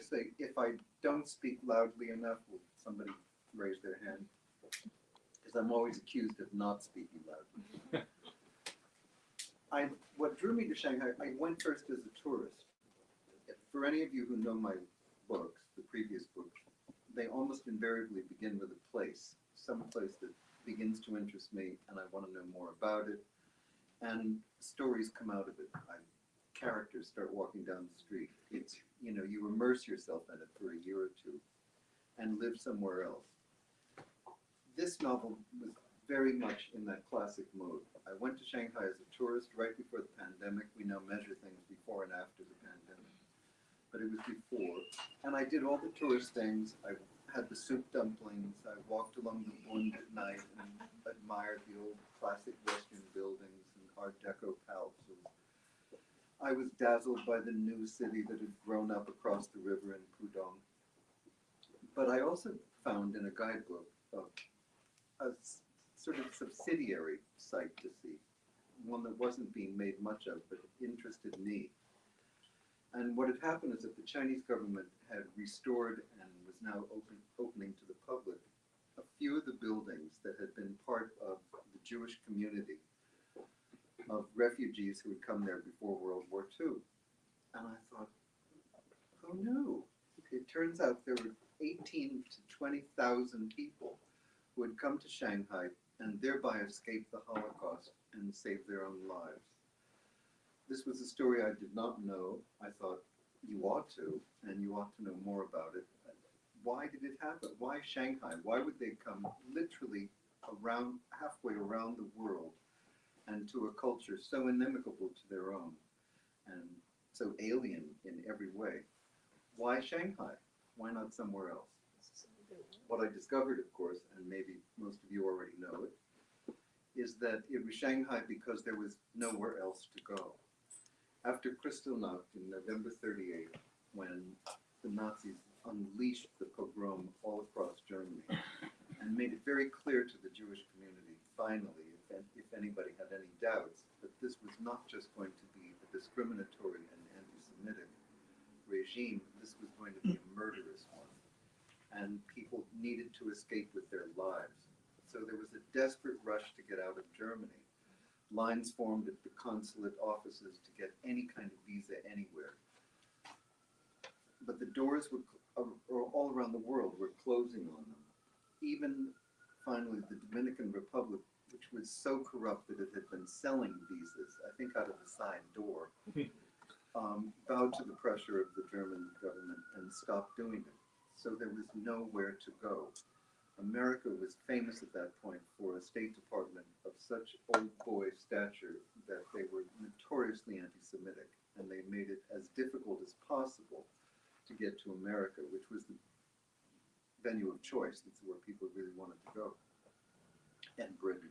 Say, if I don't speak loudly enough, will somebody raise their hand? Because I'm always accused of not speaking loudly. What drew me to Shanghai, I went first as a tourist. For any of you who know my books, the previous books, they almost invariably begin with a place, some place that begins to interest me and I want to know more about it, and stories come out of it. Characters start walking down the street. It's, you immerse yourself in it for a year or two and live somewhere else. This novel was very much in that classic mode. I went to Shanghai as a tourist right before the pandemic. We now measure things before and after the pandemic, but it was before. And I did all the tourist things. I had the soup dumplings. I walked along the Bund at night and admired the old classic Western buildings and Art Deco palaces. I was dazzled by the new city that had grown up across the river in Pudong. But I also found in a guidebook a sort of subsidiary site to see, one that wasn't being made much of, but interested me. And what had happened is that the Chinese government had restored and was now opening to the public a few of the buildings that had been part of the Jewish community of refugees who had come there before World War II. And I thought, who knew? It turns out there were 18 to 20,000 people who had come to Shanghai and thereby escaped the Holocaust and saved their own lives. This was a story I did not know. I thought, you ought to, and you ought to know more about it. Why did it happen? Why Shanghai? Why would they come literally halfway around the world and to a culture so inimical to their own and so alien in every way? Why Shanghai? Why not somewhere else? What I discovered, of course, and maybe most of you already know it, is that it was Shanghai because there was nowhere else to go. After Kristallnacht in November 1938, when the Nazis unleashed the pogrom all across Germany and made it very clear to the Jewish community, finally, if anybody had any doubts, that this was not just going to be a discriminatory and anti-Semitic regime, this was going to be a murderous one. And people needed to escape with their lives. So there was a desperate rush to get out of Germany. Lines formed at the consulate offices to get any kind of visa anywhere. But the doors were all around the world were closing on them. Even finally the Dominican Republic, which was so corrupt that it had been selling visas, I think out of the side door, bowed to the pressure of the German government and stopped doing it. So there was nowhere to go. America was famous at that point for a State Department of such old boy stature that they were notoriously anti-Semitic, and they made it as difficult as possible to get to America, which was the venue of choice. That's where people really wanted to go, and Britain.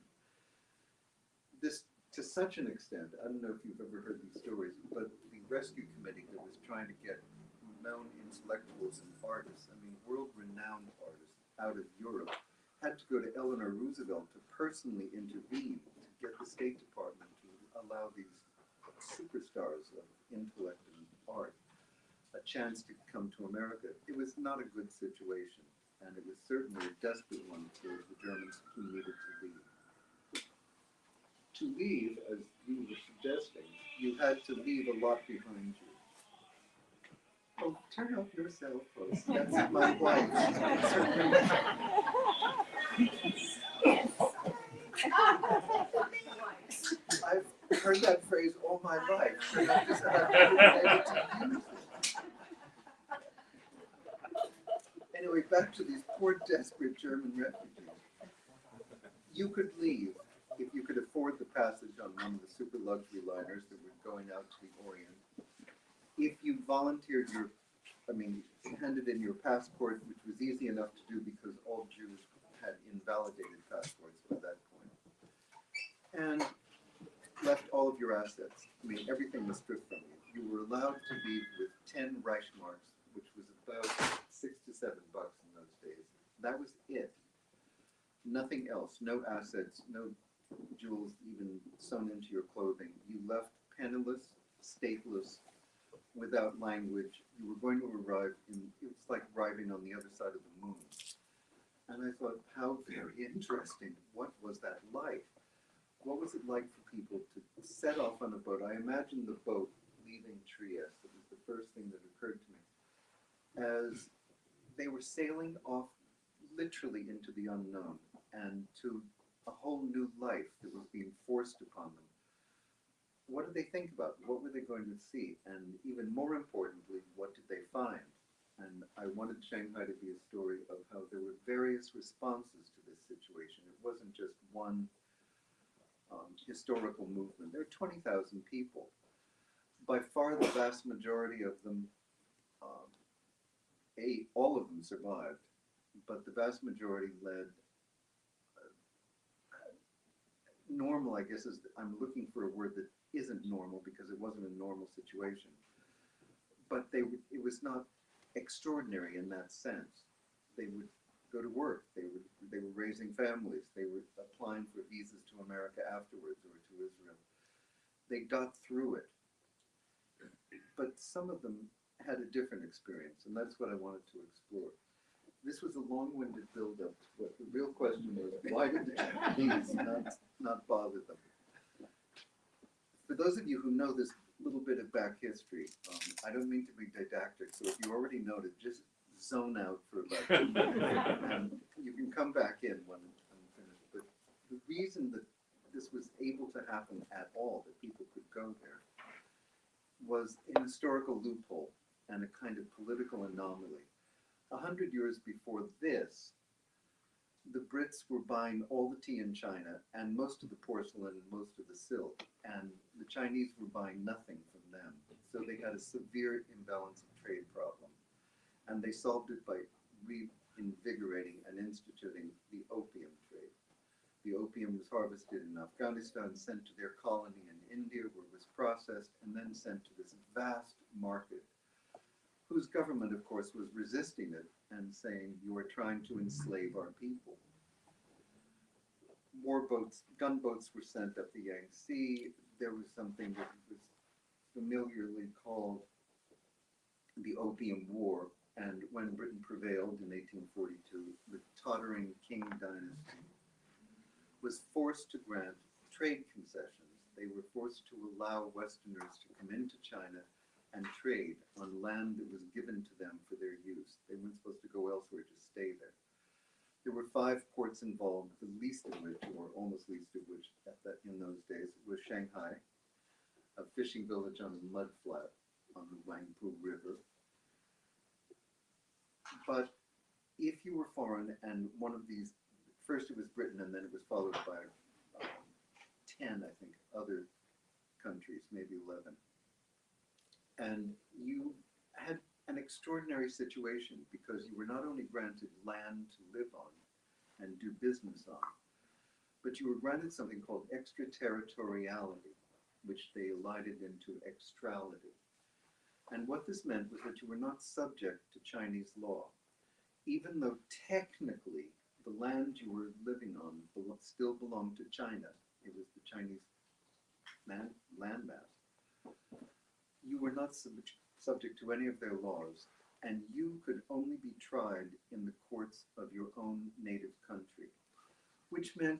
This, to such an extent, I don't know if you've ever heard these stories, but the rescue committee that was trying to get known intellectuals and artists, I mean world-renowned artists out of Europe, had to go to Eleanor Roosevelt to personally intervene to get the State Department to allow these superstars of intellect and art a chance to come to America. It was not a good situation, and it was certainly a desperate one for the Germans who needed to leave. To leave, as you were suggesting, you had to leave a lot behind you. Oh, turn off your cell phone. That's my wife. I've heard that phrase all my life. And I just haven't been able to use it. Anyway, back to these poor, desperate German refugees. You could leave if you could afford the passage on one of the super luxury liners that were going out to the Orient. If you volunteered handed in your passport, which was easy enough to do because all Jews had invalidated passports by that point, and left all of your assets. I mean, everything was stripped from you. You were allowed to leave with 10 Reichsmarks, which was about $6 to $7 in those days. That was it. Nothing else. No assets, no jewels even sewn into your clothing. You left penniless, stateless, without language. You were going to arrive in, it was like arriving on the other side of the moon. And I thought, how very interesting. What was that like? What was it like for people to set off on a boat? I imagined the boat leaving Trieste. It was the first thing that occurred to me. As they were sailing off literally into the unknown and to a whole new life that was being forced upon them. What did they think about? What were they going to see? And even more importantly, what did they find? And I wanted Shanghai to be a story of how there were various responses to this situation. It wasn't just one historical movement. There are 20,000 people. By far the vast majority of them, all of them survived, but the vast majority led normal, I guess, is, I'm looking for a word that isn't normal because it wasn't a normal situation. But it was not extraordinary in that sense. They would go to work, they were raising families, they were applying for visas to America afterwards or to Israel. They got through it. But some of them had a different experience, and that's what I wanted to explore. This was a long-winded build-up to what the real question was: why did the Japanese not bother them? For those of you who know this little bit of back history, I don't mean to be didactic, so if you already know it, just zone out for about 2 minutes, and you can come back in when I'm finished. But the reason that this was able to happen at all, that people could go there, was an historical loophole and a kind of political anomaly. 100 years before this, the Brits were buying all the tea in China and most of the porcelain and most of the silk, and the Chinese were buying nothing from them. So they had a severe imbalance of trade problem. And they solved it by reinvigorating and instituting the opium trade. The opium was harvested in Afghanistan, sent to their colony in India, where it was processed, and then sent to this vast market, whose government, of course, was resisting it and saying, you are trying to enslave our people. Warboats, gunboats were sent up the Yangtze. There was something that was familiarly called the Opium War, and when Britain prevailed in 1842, the tottering Qing dynasty was forced to grant trade concessions. They were forced to allow Westerners to come into China and trade on land that was given to them for their use. They weren't supposed to go elsewhere, just stay there. There were 5 ports involved, the least of which, or almost least of which in those days, was Shanghai, a fishing village on a mud flat on the Wangpu River. But if you were foreign and one of these, first it was Britain and then it was followed by 10, I think, other countries, maybe 11. And you had an extraordinary situation because you were not only granted land to live on and do business on, but you were granted something called extraterritoriality, which they elided into extrality. And what this meant was that you were not subject to Chinese law, even though technically the land you were living on still belonged to China. It was the Chinese landmass. You were not subject to any of their laws, and you could only be tried in the courts of your own native country, which meant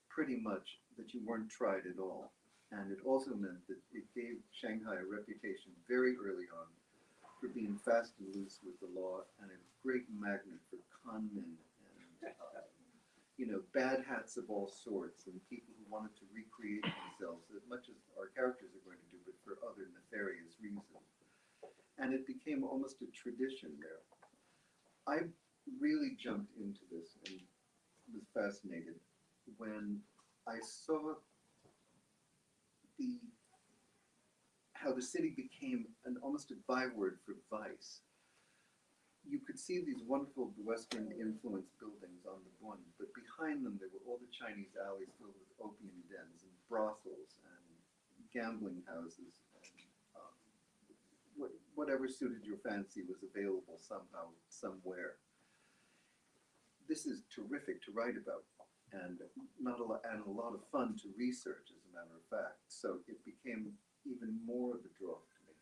pretty much that you weren't tried at all. And it also meant that it gave Shanghai a reputation very early on for being fast and loose with the law and a great magnet for con men and bad hats of all sorts and people who wanted to recreate themselves as much as our characters are going to do, but for other nefarious reasons. And it became almost a tradition there. I really jumped into this and was fascinated when I saw how the city became almost a byword for vice. You could see these wonderful Western influenced buildings on the one, but behind them there were all the Chinese alleys filled with opium dens and brothels and gambling houses and whatever suited your fancy was available somehow, somewhere. This is terrific to write about and a lot of fun to research, as a matter of fact. So it became even more of a draw to me.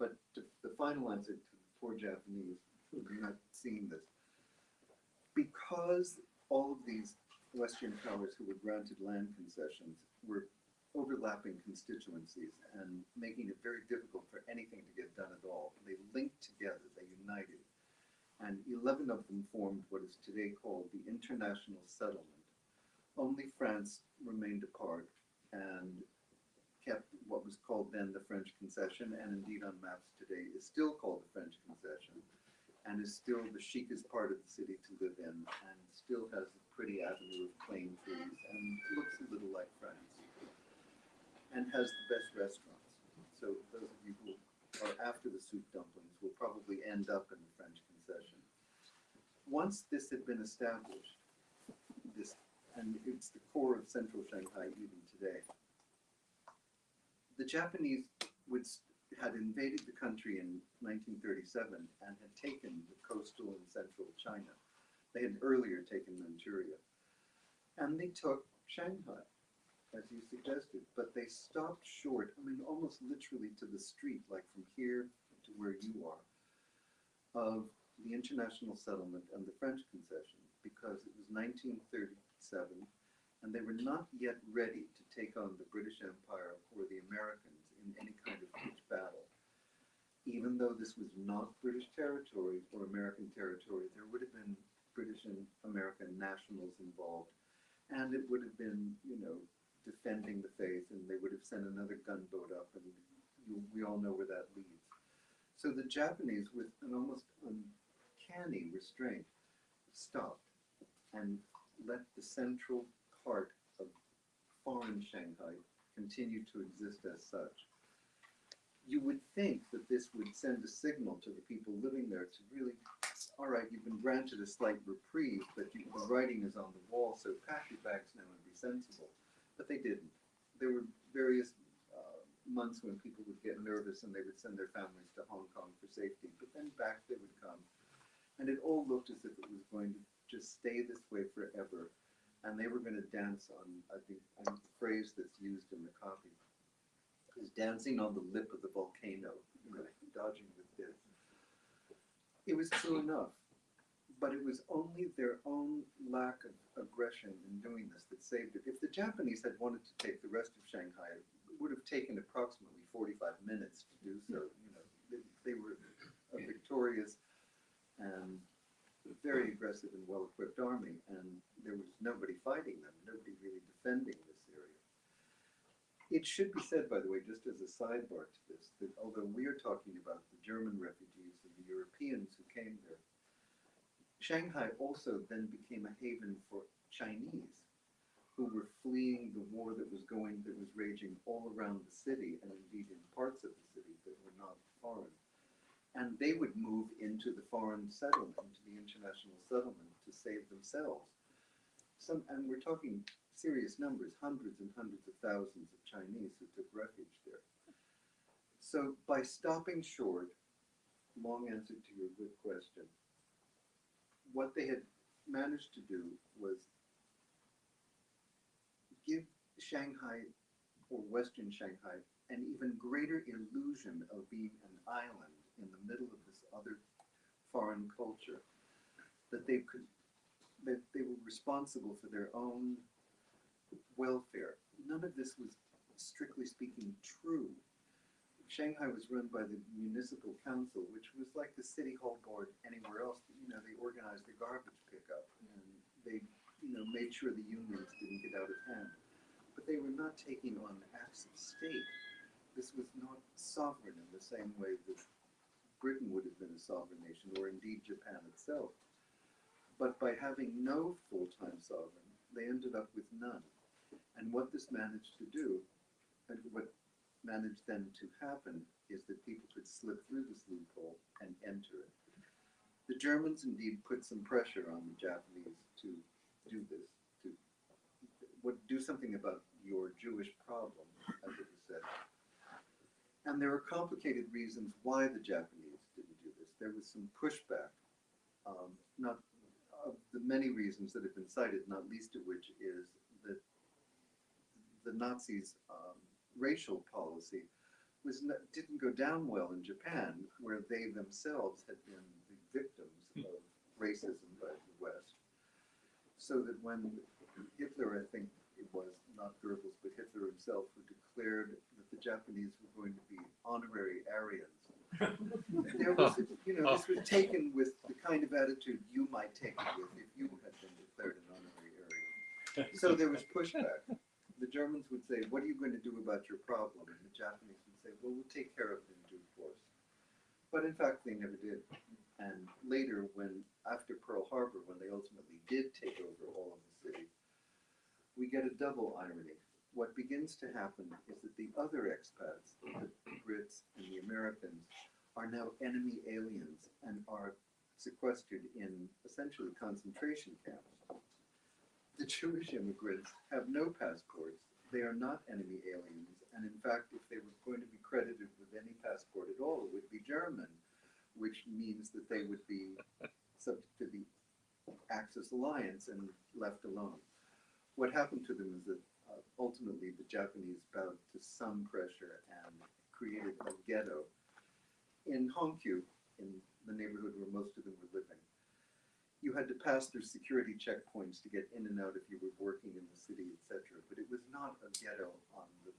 But the final answer to the poor Japanese who are not seeing this, because all of these Western powers who were granted land concessions were overlapping constituencies and making it very difficult for anything to get done at all. They linked together, they united, and 11 of them formed what is today called the International Settlement. Only France remained apart and kept what was called then the French Concession, and indeed on maps today is still called the French Concession, and is still the chicest part of the city to live in, and still has a pretty avenue of plane trees, and looks a little like France, and has the best restaurants. So those of you who are after the soup dumplings will probably end up in the French Concession. Once this had been established, and it's the core of central Shanghai even today, the Japanese had invaded the country in 1937 and had taken the coastal and central China. They had earlier taken Manchuria. And they took Shanghai, as you suggested, but they stopped short, I mean, almost literally to the street, like from here to where you are, of the International Settlement and the French Concession, because it was 1937, and they were not yet ready to take on the British Empire or the Americans in any kind of huge battle. Even though this was not British territory or American territory, there would have been British and American nationals involved, and it would have been, you know, defending the faith, and they would have sent another gunboat up, and we all know where that leads. So the Japanese, with an almost uncanny restraint, stopped and let the central part of foreign Shanghai continue to exist as such. You would think that this would send a signal to the people living there to really, all right, you've been granted a slight reprieve, but the writing is on the wall, so pack your bags now and be sensible. But they didn't. There were various months when people would get nervous and they would send their families to Hong Kong for safety, but then back they would come. And it all looked as if it was going to just stay this way forever. And they were going to dance on, I think, the phrase that's used in the copy is dancing on the lip of the volcano, you know, dodging the death. It was true enough, but it was only their own lack of aggression in doing this that saved it. If the Japanese had wanted to take the rest of Shanghai, it would have taken approximately 45 minutes to do so. You know, they were a victorious and very aggressive and well-equipped army, and there was nobody fighting them, nobody really defending this area. It should be said, by the way, just as a sidebar to this, that although we are talking about the German refugees and the Europeans who came there, Shanghai also then became a haven for Chinese who were fleeing the war that was raging all around the city, and indeed in parts of the city that were not foreign. And they would move into the foreign settlement, into the international settlement, to save themselves. And we're talking serious numbers, hundreds and hundreds of thousands of Chinese who took refuge there. So by stopping short, long answer to your good question, what they had managed to do was give Shanghai, or Western Shanghai, an even greater illusion of being an island in the middle of this other foreign culture, that they were responsible for their own welfare. None of this was, strictly speaking, true. Shanghai was run by the municipal council, which was like the city hall board anywhere else. You know, they organized the garbage pickup, and they, you know, made sure the unions didn't get out of hand. But they were not taking on acts of state. This was not sovereign in the same way that Britain would have been a sovereign nation, or indeed Japan itself. But by having no full-time sovereign, they ended up with none. And what this managed to do, and what managed then to happen, is that people could slip through this loophole and enter it. The Germans indeed put some pressure on the Japanese to do this, to do something about your Jewish problem, as it was said. And there are complicated reasons why the Japanese didn't do this. There was some pushback, not of the many reasons that have been cited, not least of which is that the Nazis' racial policy didn't go down well in Japan, where they themselves had been the victims of racism by the West. So that when Hitler, I think it was not Goebbels, but Hitler himself, who declared that the Japanese were going to be honorary Aryans, there was, this was taken with the kind of attitude you might take it with if you had been declared an honorary Aryan. So there was pushback. The Germans would say, "What are you going to do about your problem?" And the Japanese would say, "Well, we'll take care of it in due course." But in fact, they never did. And later, after Pearl Harbor, when they ultimately did take over all of the city, we get a double irony. What begins to happen is that the other expats, the Brits and the Americans, are now enemy aliens and are sequestered in essentially concentration camps. The Jewish immigrants have no passports. They are not enemy aliens. And in fact, if they were going to be credited with any passport at all, it would be German, which means that they would be subject to the Axis alliance and left alone. What happened to them is that ultimately the Japanese bowed to some pressure and created a ghetto in Hongqiu, in the neighborhood where most of them were living. You had to pass through security checkpoints to get in and out if you were working in the city, etc. But it was not a ghetto on the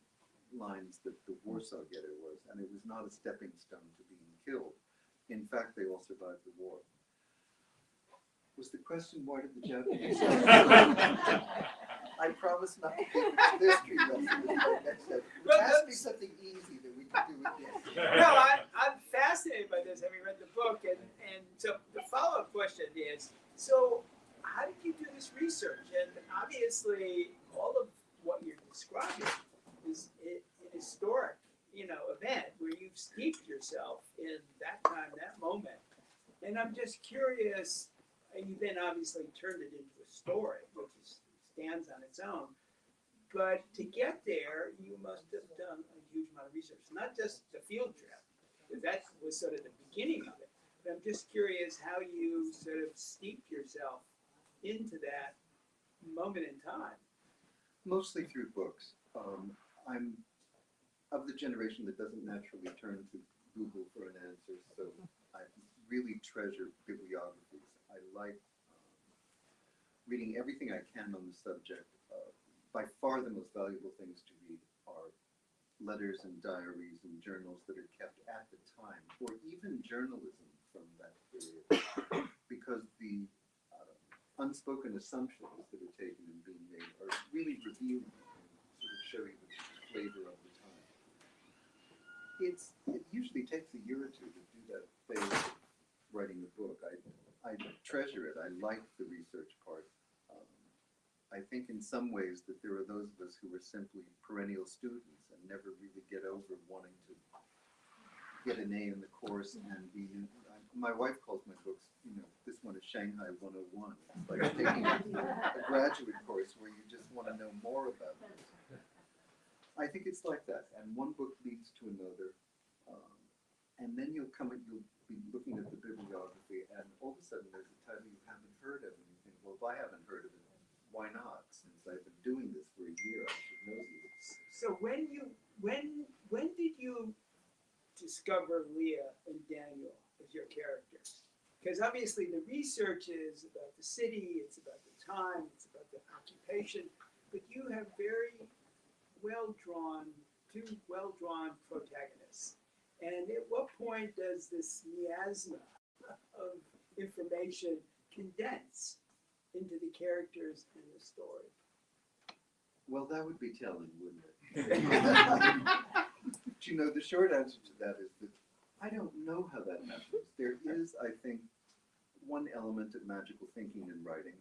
lines that the Warsaw Ghetto was, and it was not a stepping stone to being killed. In fact, they all survived the war. Was the question, why did the Japanese? I promise not to give a history lesson with my next step. Ask me something easy that we can do again. No, I'm fascinated by this, having read the book, and so the follow-up question is, so how did you do this research? And obviously, all of what you're describing is an historic, event where you've steeped yourself in that time, that moment. And I'm just curious, and you then obviously turned it into a story, which stands on its own. But to get there, you must have done a huge amount of research, not just the field trip, because that was sort of the beginning of it. But I'm just curious how you sort of steeped yourself into that moment in time. Mostly through books. I'm of the generation that doesn't naturally turn to Google for an answer, so I really treasure bibliographies. I like reading everything I can on the subject. By far the most valuable things to read are letters and diaries and journals that are kept at the time, or even journalism from that period, because the unspoken assumptions that are taken and being made are really revealing and sort of show you the flavor of the time. It usually takes a year or two to do that phase of writing a book. I treasure it. I like the research part. I think in some ways that there are those of us who are simply perennial students and never really get over wanting to get an A in the course and be new. My wife calls my books, this one is Shanghai 101. It's like taking a graduate course where you just want to know more about it. I think it's like that, and one book leads to another, and then you'll be looking at the bibliography, and all of a sudden there's a title you haven't heard of, and you think, well, if I haven't heard of it, why not? Since I've been doing this for a year, I should know these. So when did you discover Leah and Daniel as your characters? Because obviously the research is about the city, it's about the time, it's about the occupation, but you have two well-drawn protagonists. And at what point does this miasma of information condense into the characters in the story? Well, that would be telling, wouldn't it? But, the short answer to that is that I don't know how that happens. There is, I think, one element of magical thinking in writing.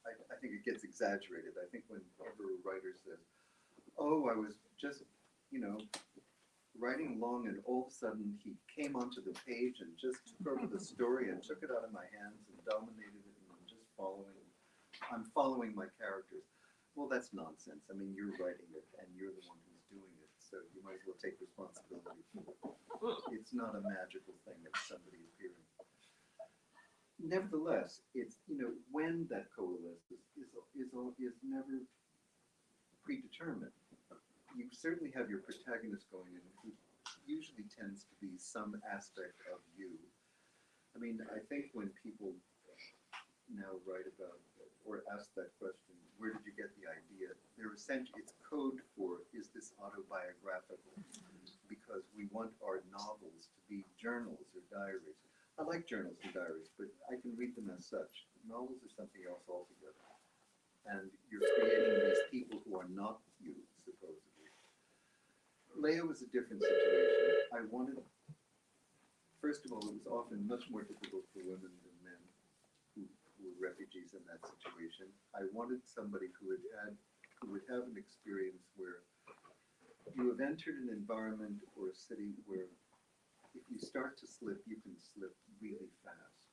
I think it gets exaggerated. I think whenever a writer says, oh, I was just, writing along and all of a sudden he came onto the page and just took over the story and took it out of my hands and dominated it, and I'm following my characters. Well, that's nonsense. I mean, you're writing it and you're the one who's doing it, so you might as well take responsibility for it. It's not a magical thing of somebody appearing. Nevertheless, it's, when that coalesces is never predetermined. You certainly have your protagonist going in who usually tends to be some aspect of you. I mean, I think when people now write about or ask that question, where did you get the idea? They're essentially, it's code for, is this autobiographical? Because we want our novels to be journals or diaries. I like journals and diaries, but I can read them as such. Novels are something else altogether. And you're creating these people who are not you, supposedly. Leia was a different situation. I wanted, first of all, it was often much more difficult for women than men who were refugees in that situation. I wanted somebody who would have an experience where you have entered an environment or a city where if you start to slip, you can slip really fast.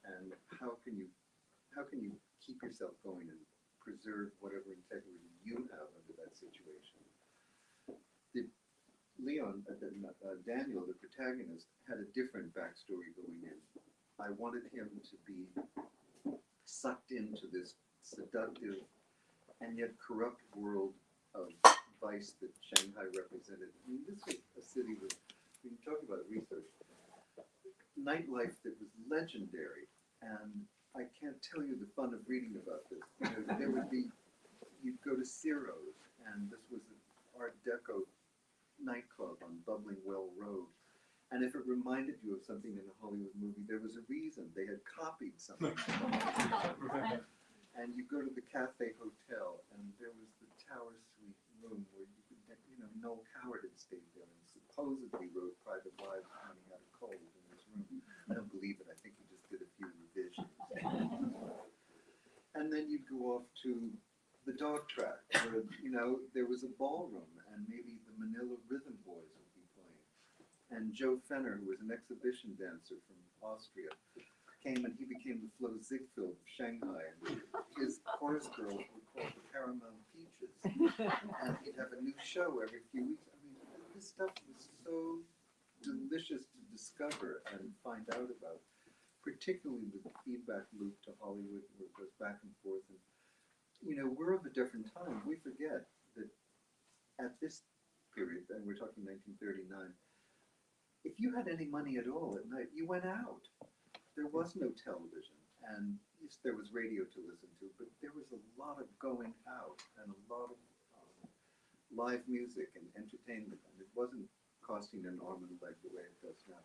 And how can you keep yourself going and preserve whatever integrity you have under that situation? Daniel, the protagonist, had a different backstory going in. I wanted him to be sucked into this seductive and yet corrupt world of vice that Shanghai represented. I mean, this was a city with, when you talk about research, nightlife that was legendary, and I can't tell you the fun of reading about this. You know, there would be, you'd go to Ciro's, and this was an Art Deco nightclub on Bubbling Well Road. And if it reminded you of something in a Hollywood movie, there was a reason. They had copied something. And you go to the Cafe Hotel, and there was the Tower Suite room where you could get, you know, Noel Coward had stayed there and supposedly wrote Private Lives when he had a cold in this room. I don't believe it. I think he just did a few revisions. And then you'd go off to the dog track, where, you know, there was a ballroom, and maybe the Manila Rhythm Boys would be playing. And Joe Fenner, who was an exhibition dancer from Austria, came and he became the Flo Ziegfeld of Shanghai. And his chorus girls were called the Caramel Peaches. And he'd have a new show every few weeks. I mean, this stuff was so delicious to discover and find out about, particularly with the feedback loop to Hollywood, where it goes back and forth. And, you know, we're of a different time. We forget that at this period, and we're talking 1939, if you had any money at all at night, you went out. There was no television, and yes, there was radio to listen to, but there was a lot of going out and a lot of live music and entertainment, and it wasn't costing an arm and a leg the way it does now.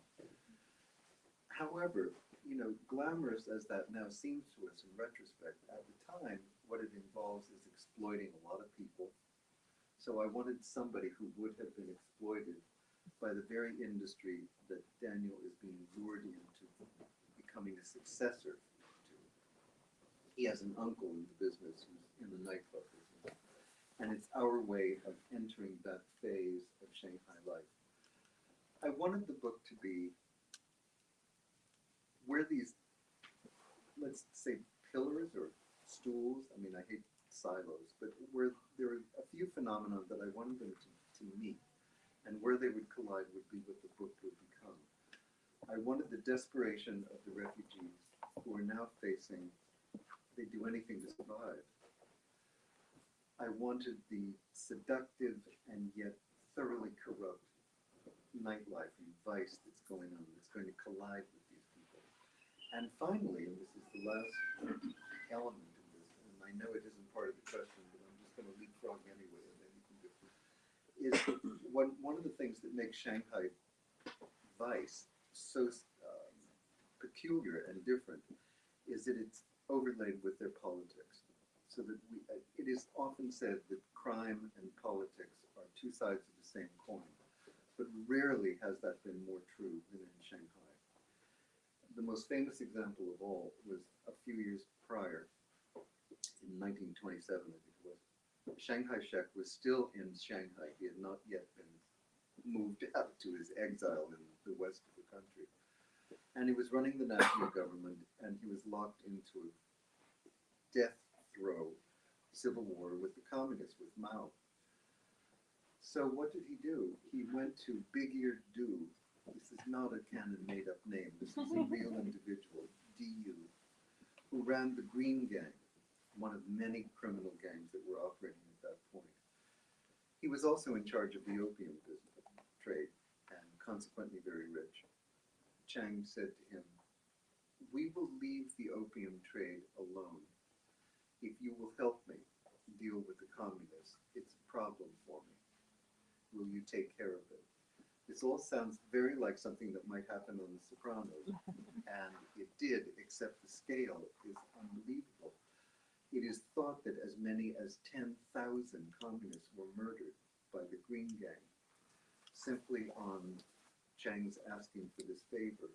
However, you know, glamorous as that now seems to us in retrospect, at the time, what it involves is exploiting a lot of people. So I wanted somebody who would have been exploited by the very industry that Daniel is being lured into becoming a successor to. He has an uncle in the business who's in the nightclub business. And it's our way of entering that phase of Shanghai life. I wanted the book to be where these, let's say, pillars or stools, I mean, I hate silos, but where there are a few phenomena that I wanted them to meet, and where they would collide would be what the book would become. I wanted the desperation of the refugees who are now facing, they do anything to survive. I wanted the seductive and yet thoroughly corrupt nightlife and vice that's going on, that's going to collide with these people. And finally, and this is the last element in this, and I know it isn't part of the question, but I'm just going to leapfrog anyway, and then you can go, is one of the things that makes Shanghai vice so peculiar and different is that it's overlaid with their politics. So that it is often said that crime and politics are two sides of the same coin, but rarely has that been more true than in Shanghai. The most famous example of all was a few years prior, in 1927, I think it was. Shanghai Shek was still in Shanghai. He had not yet been moved out to his exile in the west of the country. And he was running the national government, and he was locked into a death throw civil war with the communists, with Mao. So what did he do? He went to Big-Eared Du. This is not a Kanon made-up name. This is a real individual, D.U., who ran the Green Gang, one of many criminal gangs that were operating at that point. He was also in charge of the opium business trade, and consequently very rich. Chang said to him, "We will leave the opium trade alone if you will help me deal with the communists. It's a problem for me. Will you take care of it?" This all sounds very like something that might happen on The Sopranos, and it did, except the scale is unbelievable. It is thought that as many as 10,000 communists were murdered by the Green Gang, simply on Chang's asking for this favor.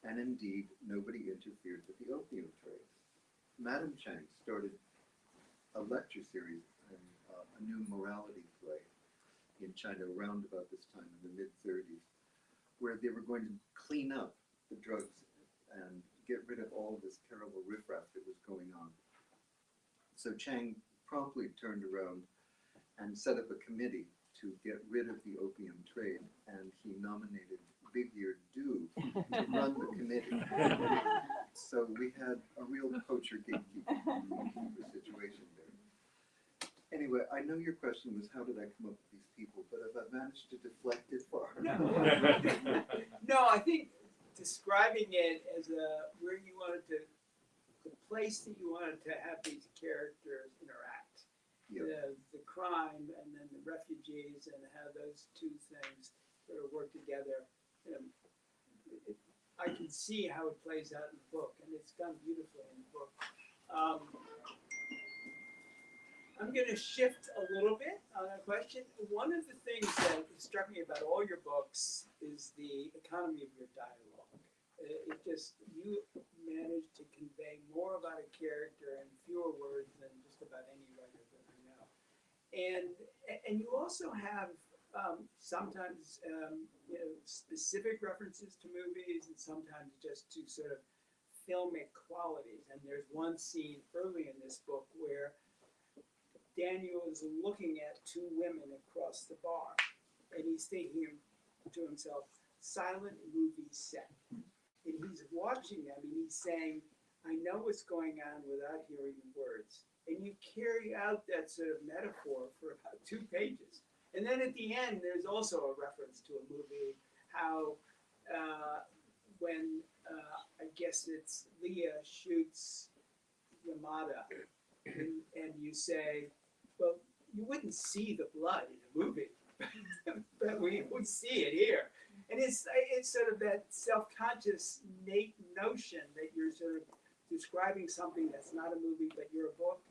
And indeed, nobody interfered with the opium trade. Madame Chang started a lecture series and a new morality play in China around about this time in the mid-30s, where they were going to clean up the drugs and get rid of all of this terrible riffraff that was going on. So Chang promptly turned around and set up a committee to get rid of the opium trade, and he nominated Big-Eared Du to run the committee. So we had a real poacher-gatekeeper situation there. Anyway, I know your question was how did I come up with these people, but have I managed to deflect it far? No, I think describing it as where you wanted to, the place that you wanted to have these characters interact. Yep. The crime and then the refugees and how those two things sort of work together. I can see how it plays out in the book, and it's done beautifully in the book. I'm going to shift a little bit on a question. One of the things that struck me about all your books is the economy of your dialogue. It just, you managed to convey more about a character in fewer words than just about any writer that I know. And you also have sometimes specific references to movies and sometimes just to sort of filmic qualities. And there's one scene early in this book where Daniel is looking at two women across the bar, and he's thinking to himself, silent movie set. And he's watching them, and he's saying, I know what's going on without hearing the words. And you carry out that sort of metaphor for about 2 pages. And then at the end, there's also a reference to a movie, how when, I guess it's Leah shoots Yamada, and you say, well, you wouldn't see the blood in a movie, but we see it here. And it's sort of that self-conscious notion that you're sort of describing something that's not a movie, but you're a book.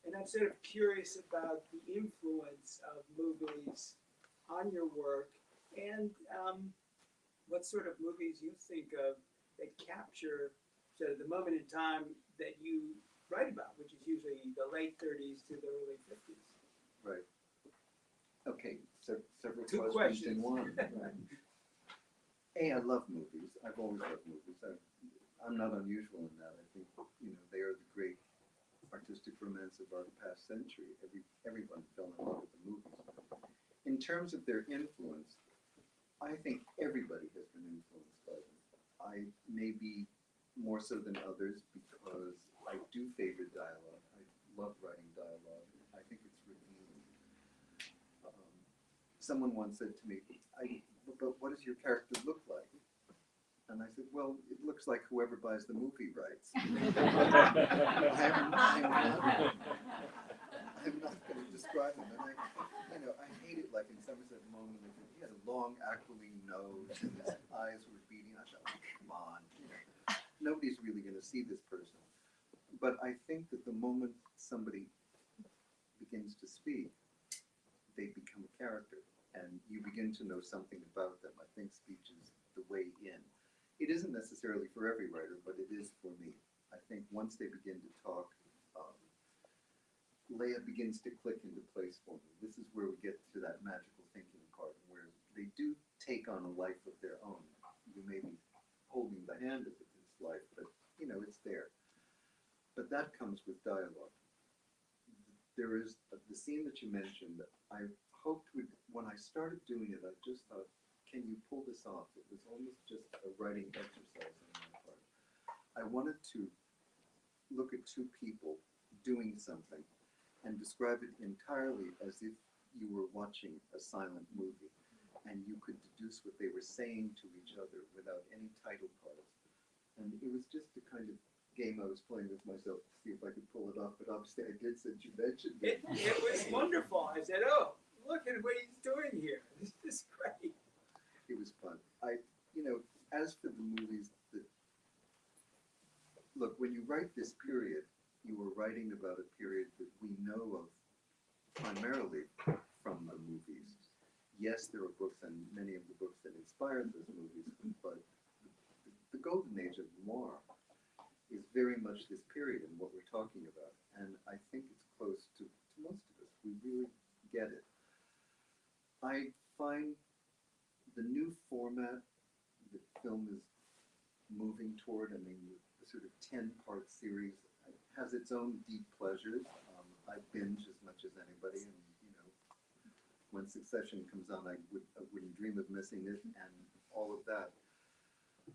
And I'm sort of curious about the influence of movies on your work and what sort of movies you think of that capture sort of the moment in time that you write about, which is usually the late 30s to the early 50s. Right. Okay, so several 2 questions in questions. one. Right. A, I love movies. I've always loved movies. I'm not unusual in that. I think they are the great artistic romance of our past century. Everyone fell in love with the movies. In terms of their influence, I think everybody has been influenced by them. I maybe more so than others because I do favor dialogue. I love writing dialogue. I think it's revealing. Someone once said to me, but what does your character look like? And I said, well, it looks like whoever buys the movie rights. I'm not going to describe him. And I hate it like in Somerset Maugham, he had a long aquiline nose and his eyes were beating. I thought, oh, come on. Nobody's really going to see this person. But I think that the moment somebody begins to speak, they become a character. And you begin to know something about them. I think speech is the way in. It isn't necessarily for every writer, but it is for me. I think once they begin to talk, Leia begins to click into place for me. This is where we get to that magical thinking part, where they do take on a life of their own. You may be holding the hand of this life, but it's there. But that comes with dialogue. There is the scene that you mentioned. I hoped when I started doing it, I just thought, can you pull this off? It was almost just a writing exercise on my part. I wanted to look at 2 people doing something and describe it entirely as if you were watching a silent movie. and you could deduce what they were saying to each other without any title cards. And it was just a kind of game I was playing with myself to see if I could pull it off, but obviously I did since you mentioned it. It was wonderful. I said, oh, look at what he's doing here. This is great. It was fun. As for the movies that, look, when you write this period, you were writing about a period that we know of primarily from the movies. Yes, there are books, and many of the books that inspired those movies, but the golden age of noir is very much this period and what we're talking about. And I think it's close to most of us. We really get it. I find the new format that film is moving toward, I mean, the sort of 10-part series has its own deep pleasures. I binge as much as anybody, and when Succession comes on, I wouldn't dream of missing it, and all of that.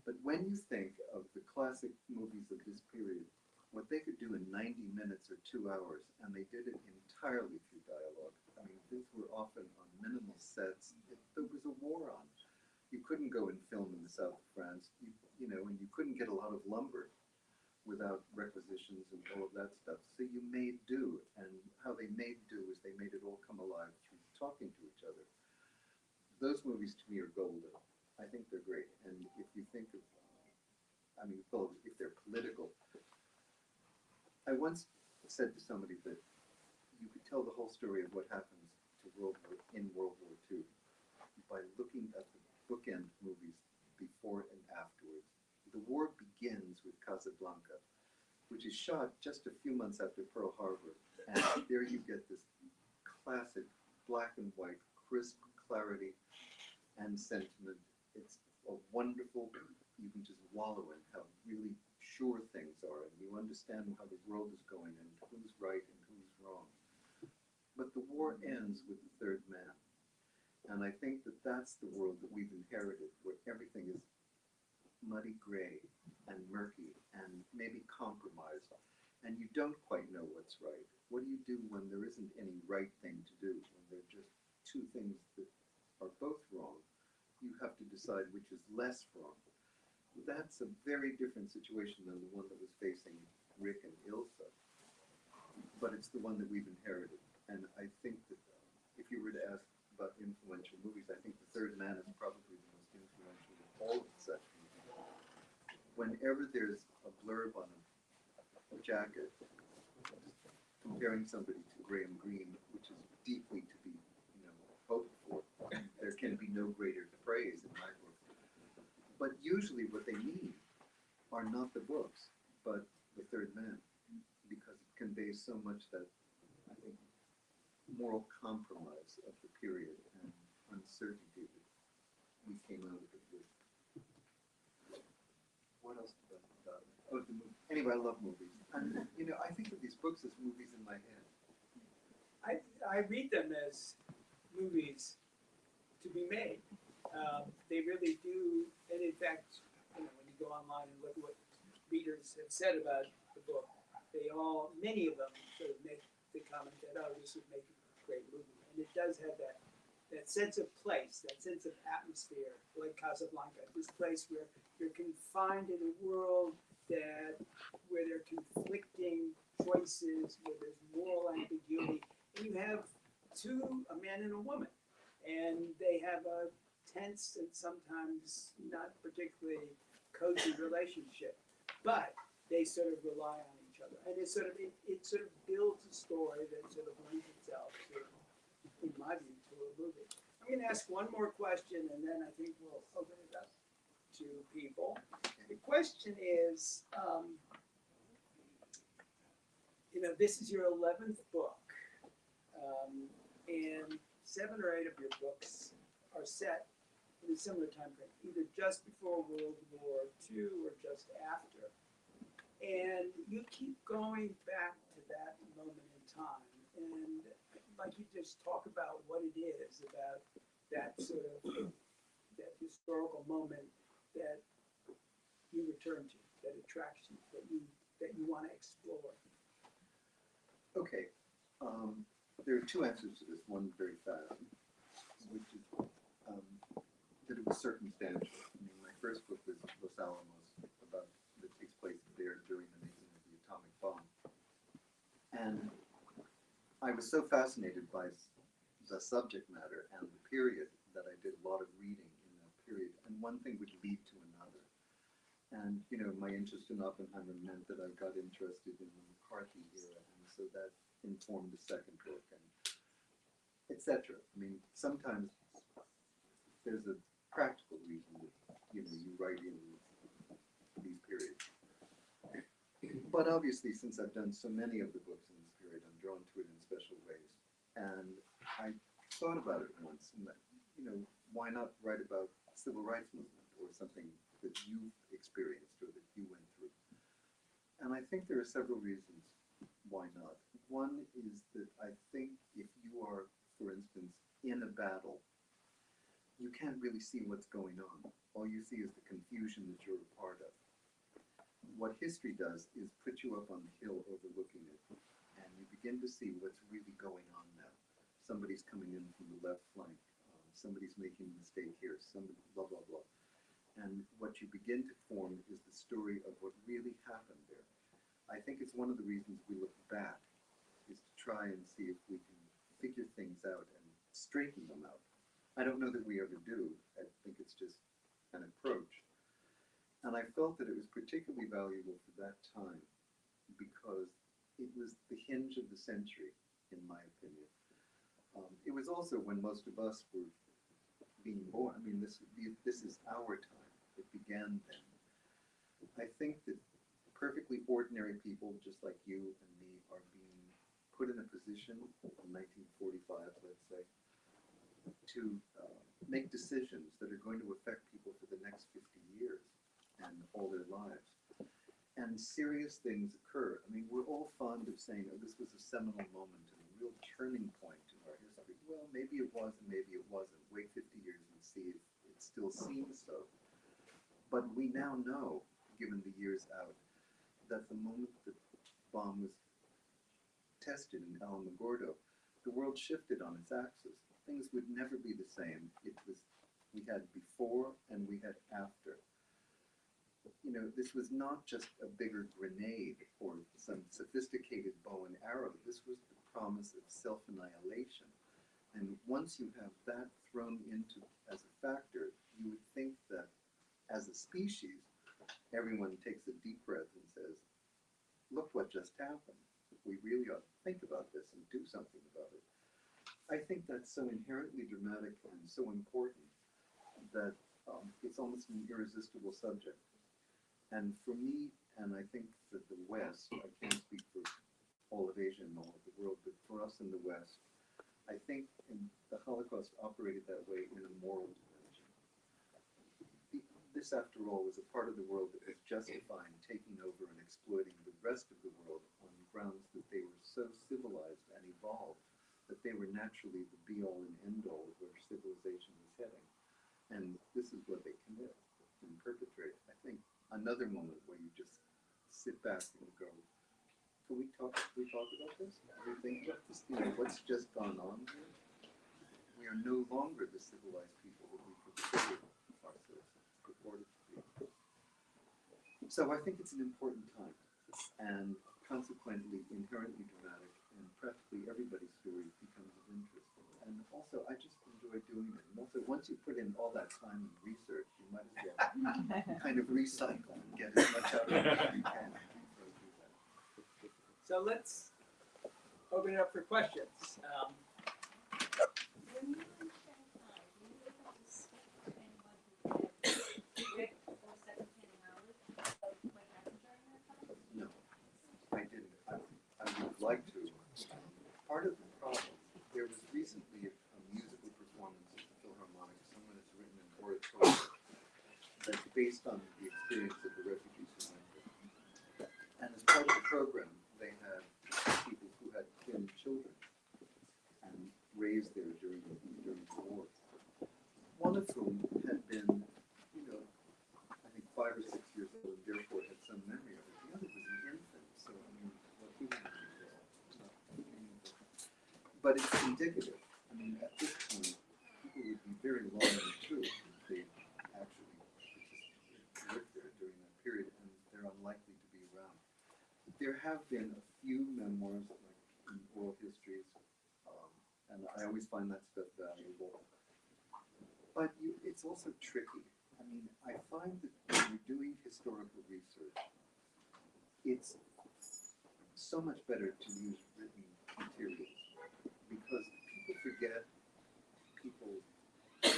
But when you think of the classic movies of this period, what they could do in 90 minutes or 2 hours, and they did it entirely through dialogue. I mean, these were often on minimal sets. There was a war on. You couldn't go and film in the south of France, and you couldn't get a lot of lumber without requisitions and all of that stuff. So you made do, and how they made do is they made it all come alive through talking to each other. Those movies to me are golden. I think they're great. And if you think of, well, if they're political, I once said to somebody that you could tell the whole story of what happens to World War II by looking at the bookend movies before and afterwards. The war begins with Casablanca, which is shot just a few months after Pearl Harbor, and there you get this classic black and white, crisp clarity and sentiment. It's a wonderful, you can just wallow in how really sure things are, and you understand how the world is going and who's right and who's wrong. But the war ends with the third man. And I think that that's the world that we've inherited, where everything is muddy gray and murky and maybe compromised, and you don't quite know what's right. What do you do when there isn't any right thing to do, when there are just two things that are both wrong? You have to decide which is less wrong. That's a very different situation than the one that was facing Rick and Ilsa, but it's the one that we've inherited. And I think that if you were to ask about influential movies, I think The Third Man is probably the most influential of all of such movies. Whenever there's a blurb on a jacket comparing somebody to Graham Greene, which is deeply to be, hoped for, there can be no greater praise in my book. But usually what they mean are not the books, but The Third Man, because it conveys so much that, I think, moral compromise of the period and uncertainty that we came out of it with. What else did I about it? Oh, the movie. Anyway, I love movies. And, I think of these books as movies in my head. I read them as movies to be made. They really do, and in fact, when you go online and look at what readers have said about the book, many of them sort of make the comment that, oh, this would make a great movie. And it does have that sense of place, that sense of atmosphere, like Casablanca, this place where you're confined in a world where there are conflicting choices, where there's moral ambiguity, and you have a man and a woman, and they have a tense and sometimes not particularly cozy relationship, but they sort of rely on each other, and it sort of builds a story that sort of lends itself to, in my view, to a movie. I'm going to ask one more question, and then I think we'll open it up to people. The question is, this is your 11th book, and 7 or 8 of your books are set in a similar time frame, either just before World War II or just after. And you keep going back to that moment in time, and I'd like you to just talk about what it is about that sort of that historical moment that you return to, that attracts you, that you want to explore. Okay. There are 2 answers to this, one very fast, which is that it was circumstantial. I mean, my first book was Los Alamos, that takes place there during the making of the atomic bomb. And I was so fascinated by the subject matter and the period that I did a lot of reading in that period, and one thing would lead to another. And, my interest in Oppenheimer meant that I got interested in the McCarthy era, and so that informed the second book, and etc. I mean, sometimes there's a practical reason that, you write in these periods. But obviously, since I've done so many of the books in this period, I'm drawn to it in special ways. And I thought about it once, and that, why not write about civil rights movement or something that you experienced or that you went through? And I think there are several reasons why not. One is that I think if you are, for instance, in a battle, you can't really see what's going on. All you see is the confusion that you're a part of. What history does is put you up on the hill overlooking it, and you begin to see what's really going on now. Somebody's coming in from the left flank, somebody's making a mistake here, somebody blah, blah, blah. And what you begin to form is the story of what really happened there. I think it's one of the reasons we look back, is to try and see if we can figure things out and straighten them out. I don't know that we ever do. I think it's just an approach. And I felt that it was particularly valuable for that time because it was the hinge of the century, in my opinion. It was also when most of us were being born. I mean, this is our time. It began then. I think that perfectly ordinary people, just like you and me, are being put in a position in 1945, let's say, to make decisions that are going to affect people for the next 50 years and all their lives. And serious things occur. I mean, we're all fond of saying, oh, this was a seminal moment and a real turning point in our history. Well, maybe it was and maybe it wasn't. Wait 50 years and see if it still seems so. But we now know, given the years out, that the moment the bomb was tested in Alamogordo, the world shifted on its axis. Things would never be the same. We had before and we had after. This was not just a bigger grenade or some sophisticated bow and arrow. This was the promise of self-annihilation. And once you have that thrown into as a factor, you would think that as a species, everyone takes a deep breath and says, look what just happened. We really ought to think about this and do something about it. I think that's so inherently dramatic and so important that it's almost an irresistible subject. And for me, and I think that the West, I can't speak for all of Asia and all of the world, but for us in the West, I think the Holocaust operated that way in a moral dimension. This, after all, was a part of the world that was justifying taking over and exploiting the rest of the world on grounds that they were so civilized and evolved that they were naturally the be-all and end-all of where civilization was heading. And this is what they commit and perpetrate. I think another moment where you just sit back and go, can we talk about this? Can we think about this? What's just gone on here? We are no longer the civilized people that we purported to be. So I think it's an important time, and consequently inherently dramatic, and practically everybody's story becomes of interest. And also, I just enjoy doing it. And also, once you put in all that time and research, you might as well kind of recycle and get as much out of it as you can. So let's open it up for questions. When you were in Shanghai, do you have to speak to anyone who had direct or second-hand knowledge of what happened during that time? No, I didn't. I would like to. Part of the problem, there was recently a musical performance at the Philharmonic. Someone has written an oratorio that's based on the experience of the refugees who went there. And as part of the program, they had people who had thin children and raised there during the war. One of whom had been, I think 5 or 6 years old, and therefore had some memory of it. The other was an infant, so I mean, what he remembers is not meaningful. But it's indicative. I mean, at this point, people would be very long in the truth if they there have been a few memoirs, like in oral histories, and I always find that stuff valuable. But it's also tricky. I mean, I find that when you're doing historical research, it's so much better to use written materials because people forget, people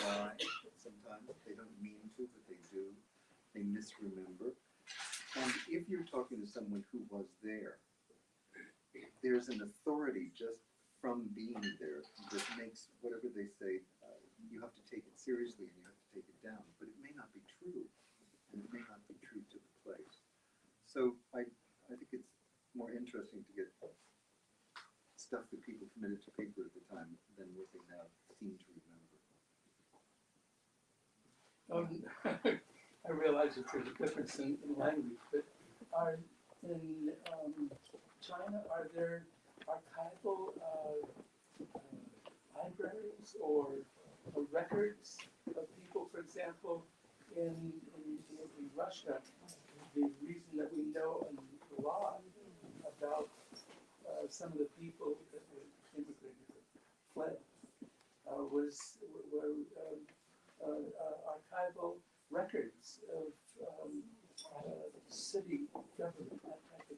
lie sometimes. They don't mean to, but they do. They misremember. And if you're talking to someone who was there, there's an authority just from being there that makes whatever they say, you have to take it seriously and you have to take it down. But it may not be true, and it may not be true to the place. So I think it's more interesting to get stuff that people committed to paper at the time than what they now seem to remember. I realize that there's a difference in language, but in China, are there archival libraries or records of people, for example, in Russia? The reason that we know a lot about some of the people that were immigrated or fled were archival records of city government, that type of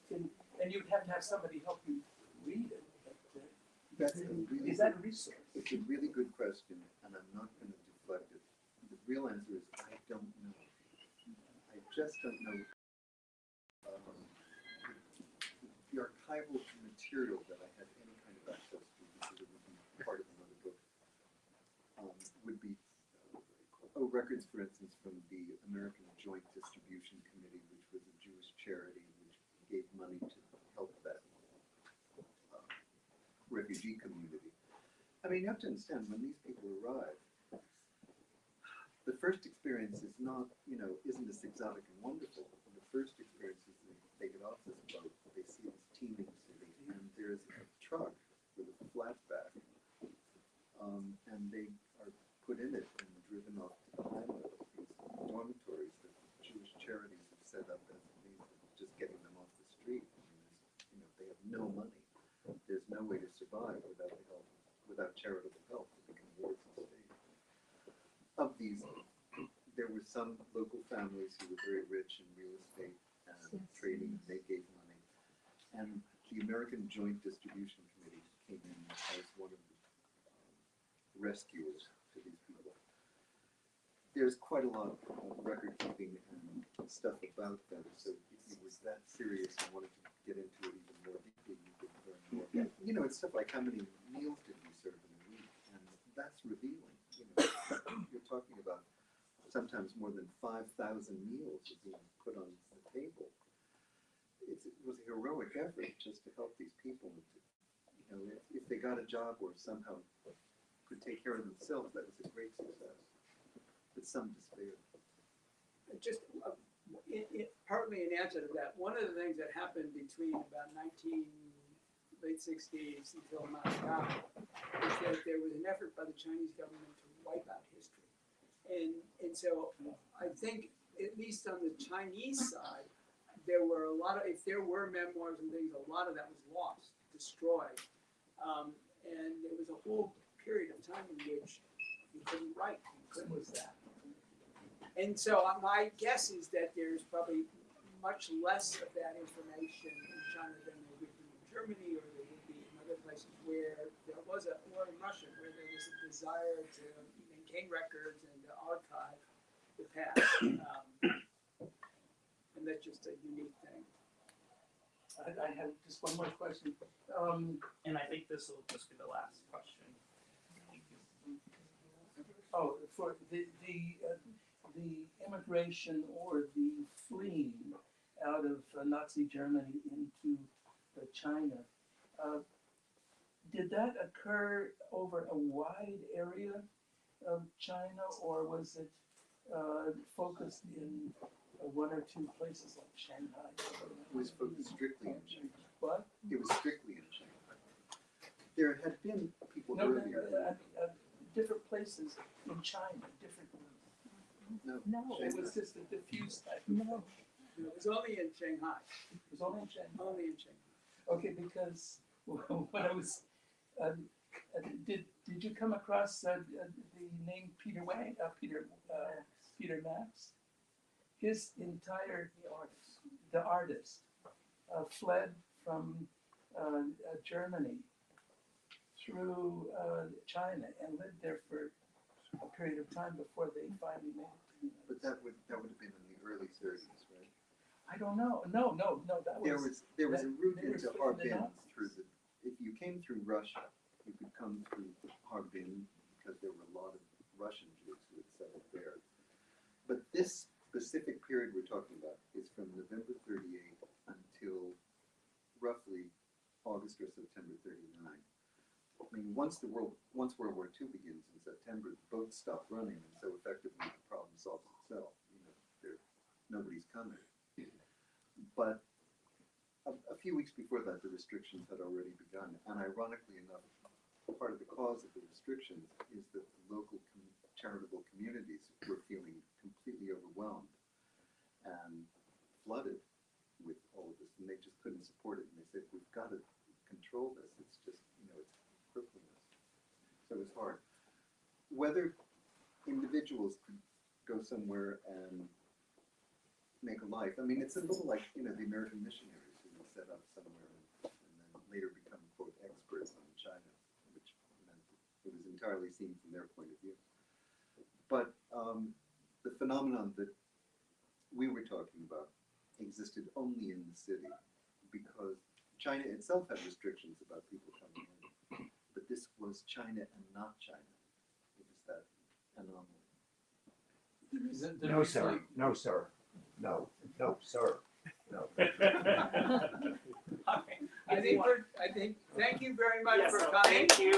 thing. And you'd have to have somebody help you read it. That's a really Is that a resource? It's a really good question, and I'm not going to deflect it. The real answer is I don't know. I just don't know. The archival material that I had any kind of access to, because it would be part of another book, would be records, for instance, from the American Joint Distribution Committee, which was a Jewish charity which gave money to help that refugee community. I mean, you have to understand, when these people arrive, the first experience is not, isn't this exotic and wonderful. The first experience is they get off this boat, they see this teeming city, and there's a truck with a flat back, and they are put in it and driven off to the hamlet, these dormitories that Jewish charities have set up as a means of just getting them off the street. I mean, they have no money. There's no way to survive without the help, without charitable help to become wards of state. Of these, there were some local families who were very rich in real estate and trading, and they gave money. And the American Joint Distribution Committee came in as one of the rescuers for these people. There's quite a lot of record keeping and stuff about that. So if you were that serious and wanted to get into it even more deeply, you could learn more. It's stuff like how many meals did we serve in a week, and that's revealing. You're talking about sometimes more than 5,000 meals being put on the table. It was a heroic effort just to help these people. If they got a job or somehow could take care of themselves, that was a great success. But some despaired. Just partly in answer to that, one of the things that happened between about late 60s until Moscow is that there was an effort by the Chinese government to wipe out history. And so I think, at least on the Chinese side, there were a lot of, if there were memoirs and things, a lot of that was lost, destroyed. And there was a whole period of time in which you couldn't write. When was that? And so my guess is that there's probably much less of that information in China than there would be in Germany, or there would be in other places where there was or in Russia, where there was a desire to maintain records and to archive the past. And that's just a unique thing. I have just one more question. And I think this will just be the last question. For the immigration or the fleeing out of Nazi Germany into China, did that occur over a wide area of China, or was it focused in one or two places like Shanghai? It was focused strictly in Shanghai. What? It was strictly in Shanghai. There had been people earlier. Different places in China, different. No, It was just a diffuse type of thing. It was only in Shanghai. It was only in Shanghai. Only in Shanghai. Okay, because when I was, did you come across the name Peter Wang, Peter Max? His entire, the artist, fled from Germany through China and lived there for a period of time before they finally made it to the United But that would have been in the early 30s, right? I don't know. No, that was. There was a route they were into from the Harbin Nazis. through the. If you came through Russia, you could come through Harbin because there were a lot of Russian Jews who had settled there. But this specific period we're talking about is from November 38 until roughly August or September 39. I mean, once World War II begins in September, the boats stop running, and so effectively the problem solves itself. You know, nobody's coming. But a few weeks before that, the restrictions had already begun, and ironically enough, part of the cause of the restrictions is that the local charitable communities were feeling completely overwhelmed and flooded with all of this, and they just couldn't support it. And they said, "We've got to control this. It's just, it's crippling us." So it was hard. Whether individuals could go somewhere and make a life. I mean, it's a little like, the American missionaries who would set up somewhere and then later become, quote, experts on China, which meant it was entirely seen from their point of view. But the phenomenon that we were talking about existed only in the city because China itself had restrictions about people coming in. But this was China and not China. It was that anomaly. No, sir. No, sir. No, sir. No. I think, thank you very much Yes, for so coming. thank you.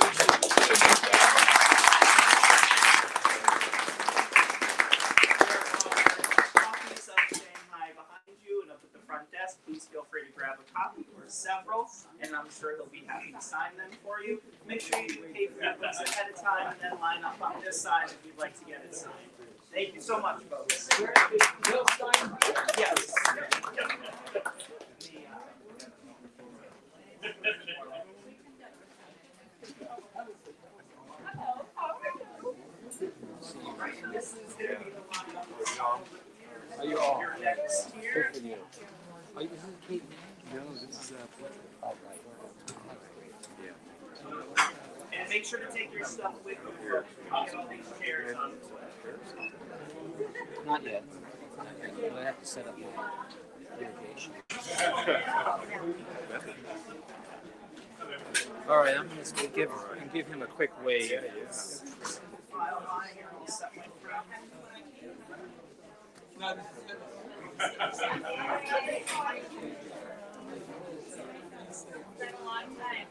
Copies of Shanghai behind you and up at the front desk. Please feel free to grab a copy or several, and I'm sure they'll be happy to sign them for you. Make sure you pay for your books ahead of time and then line up on this side if you'd like to get it signed. Thank you so much, folks. Bill Stein. Yes. This is going to be the lineup. Are you all? Your next here. Good for you. Are you, this is Kate? No, this is all right. Yeah. And make sure to take your stuff with you. I'll get all these chairs on its way. Not yet. I have to set up my irrigation. All right, I'm just gonna give him a quick wave. File line here. I'll set my throat. No, this is good. It's been a long time.